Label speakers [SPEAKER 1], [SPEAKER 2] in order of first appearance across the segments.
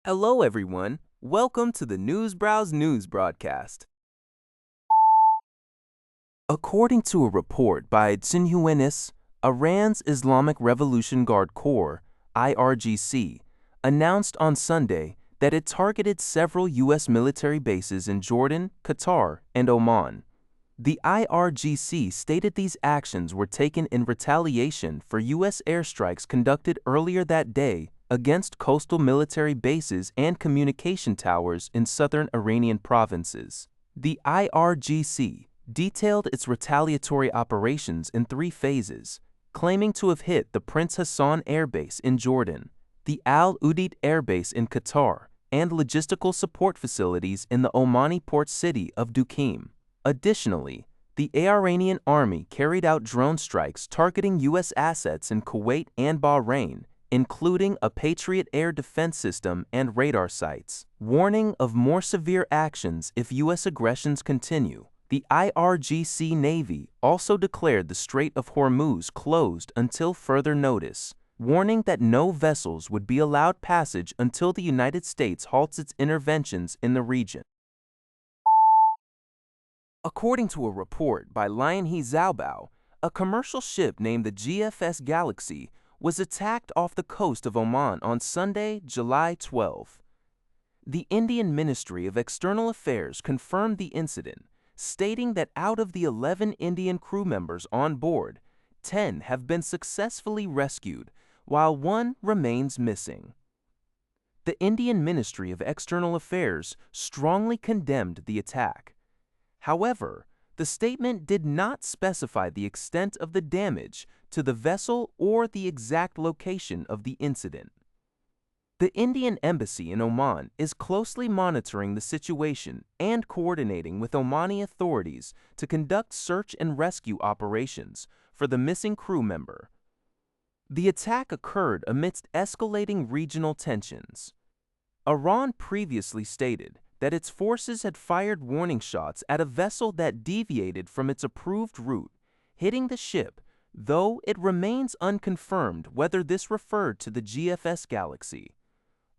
[SPEAKER 1] Hello, everyone. Welcome to the Newsbrowse News broadcast. According to a report by Sinhuenis, Iran's Islamic Revolution Guard Corps, IRGC, announced on Sunday that it targeted several U.S. military bases in Jordan, Qatar, and Oman. The IRGC stated these actions were taken in retaliation for U.S. airstrikes conducted earlier that day against coastal military bases and communication towers in southern Iranian provinces. The IRGC detailed its retaliatory operations in 3 phases, claiming to have hit the Prince Hassan Air Base in Jordan, the Al Udeid Air Base in Qatar, and logistical support facilities in the Omani port city of Duqeim. Additionally, the Iranian army carried out drone strikes targeting U.S. assets in Kuwait and Bahrain, including a Patriot air defense system and radar sites. Warning of more severe actions if U.S. aggressions continue. The IRGC Navy also declared the Strait of Hormuz closed until further notice, warning that no vessels would be allowed passage until the United States halts its interventions in the region. According to a report by Lianhe Xiaobao, a commercial ship named the GFS Galaxy was attacked off the coast of Oman on Sunday, July 12. The Indian Ministry of External Affairs confirmed the incident, stating that out of the 11 Indian crew members on board, 10 have been successfully rescued, while 1 remains missing. The Indian Ministry of External Affairs strongly condemned the attack. However, the statement did not specify the extent of the damage to the vessel or the exact location of the incident. The Indian Embassy in Oman is closely monitoring the situation and coordinating with Omani authorities to conduct search and rescue operations for the missing crew member. The attack occurred amidst escalating regional tensions. Iran previously stated that its forces had fired warning shots at a vessel that deviated from its approved route, hitting the ship, though it remains unconfirmed whether this referred to the GFS Galaxy.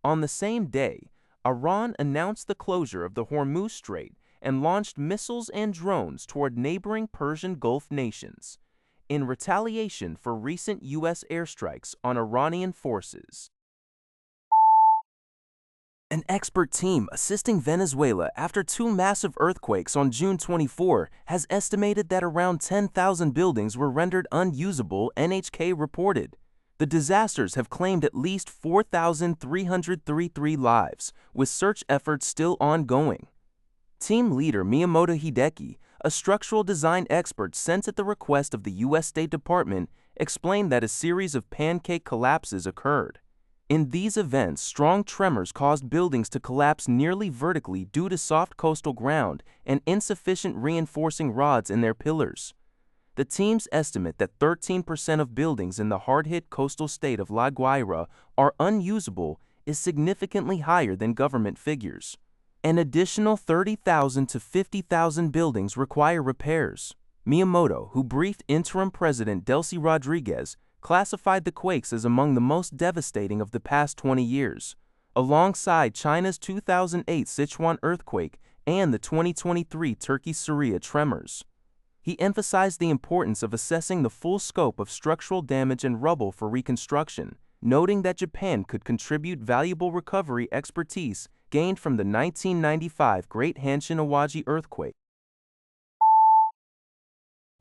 [SPEAKER 1] On the same day, Iran announced the closure of the Hormuz Strait and launched missiles and drones toward neighboring Persian Gulf nations, in retaliation for recent U.S. airstrikes on Iranian forces. An expert team assisting Venezuela after 2 massive earthquakes on June 24 has estimated that around 10,000 buildings were rendered unusable, NHK reported. The disasters have claimed at least 4,333 lives, with search efforts still ongoing. Team leader Miyamoto Hideki, a structural design expert sent at the request of the U.S. State Department, explained that a series of pancake collapses occurred. In these events, strong tremors caused buildings to collapse nearly vertically due to soft coastal ground and insufficient reinforcing rods in their pillars. The teams estimate that 13% of buildings in the hard-hit coastal state of La Guaira are unusable is significantly higher than government figures. An additional 30,000 to 50,000 buildings require repairs. Miyamoto, who briefed interim President Delcy Rodriguez, classified the quakes as among the most devastating of the past 20 years, alongside China's 2008 Sichuan earthquake and the 2023 Turkey-Syria tremors. He emphasized the importance of assessing the full scope of structural damage and rubble for reconstruction, noting that Japan could contribute valuable recovery expertise gained from the 1995 Great Hanshin Awaji earthquake.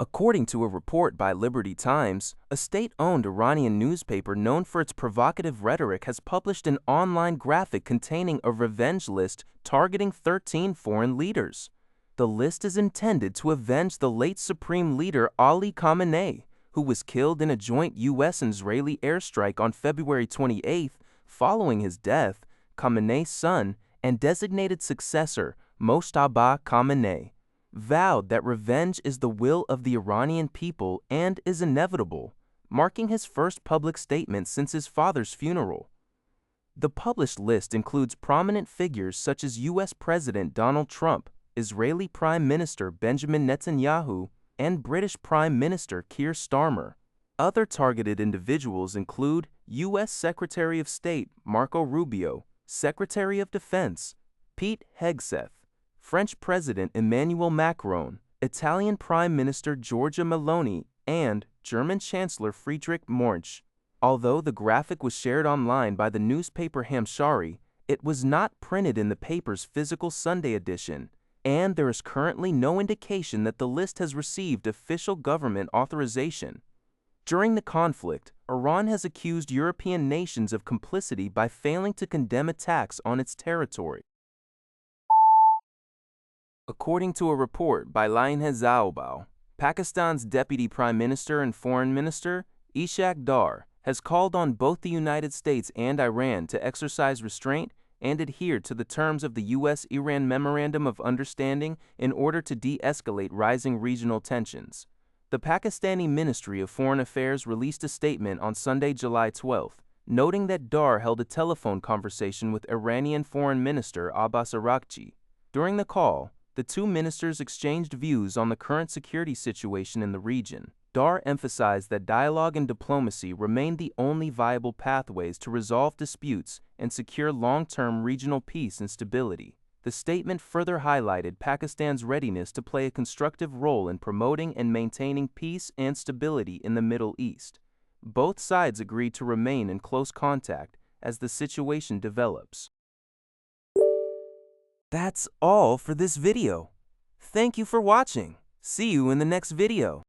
[SPEAKER 1] According to a report by Liberty Times, a state-owned Iranian newspaper known for its provocative rhetoric has published an online graphic containing a revenge list targeting 13 foreign leaders. The list is intended to avenge the late Supreme Leader Ali Khamenei, who was killed in a joint U.S. and Israeli airstrike on February 28. Following his death, Khamenei's son and designated successor, Mojtaba Khamenei, vowed that revenge is the will of the Iranian people and is inevitable, marking his first public statement since his father's funeral. The published list includes prominent figures such as U.S. President Donald Trump, Israeli Prime Minister Benjamin Netanyahu, and British Prime Minister Keir Starmer. Other targeted individuals include U.S. Secretary of State Marco Rubio, Secretary of Defense Pete Hegseth, French President Emmanuel Macron, Italian Prime Minister Giorgia Meloni, and German Chancellor Friedrich Merz. Although the graphic was shared online by the newspaper Hamshari, it was not printed in the paper's physical Sunday edition, and there is currently no indication that the list has received official government authorization. During the conflict, Iran has accused European nations of complicity by failing to condemn attacks on its territory. According to a report by Lion Zaobao, Pakistan's Deputy Prime Minister and Foreign Minister, Ishaq Dar, has called on both the United States and Iran to exercise restraint and adhere to the terms of the U.S.-Iran Memorandum of Understanding in order to de-escalate rising regional tensions. The Pakistani Ministry of Foreign Affairs released a statement on Sunday, July 12, noting that Dar held a telephone conversation with Iranian Foreign Minister Abbas Araghchi. During the call, the two ministers exchanged views on the current security situation in the region. Dar emphasized that dialogue and diplomacy remain the only viable pathways to resolve disputes and secure long-term regional peace and stability. The statement further highlighted Pakistan's readiness to play a constructive role in promoting and maintaining peace and stability in the Middle East. Both sides agreed to remain in close contact as the situation develops. That's all for this video. Thank you for watching. See you in the next video.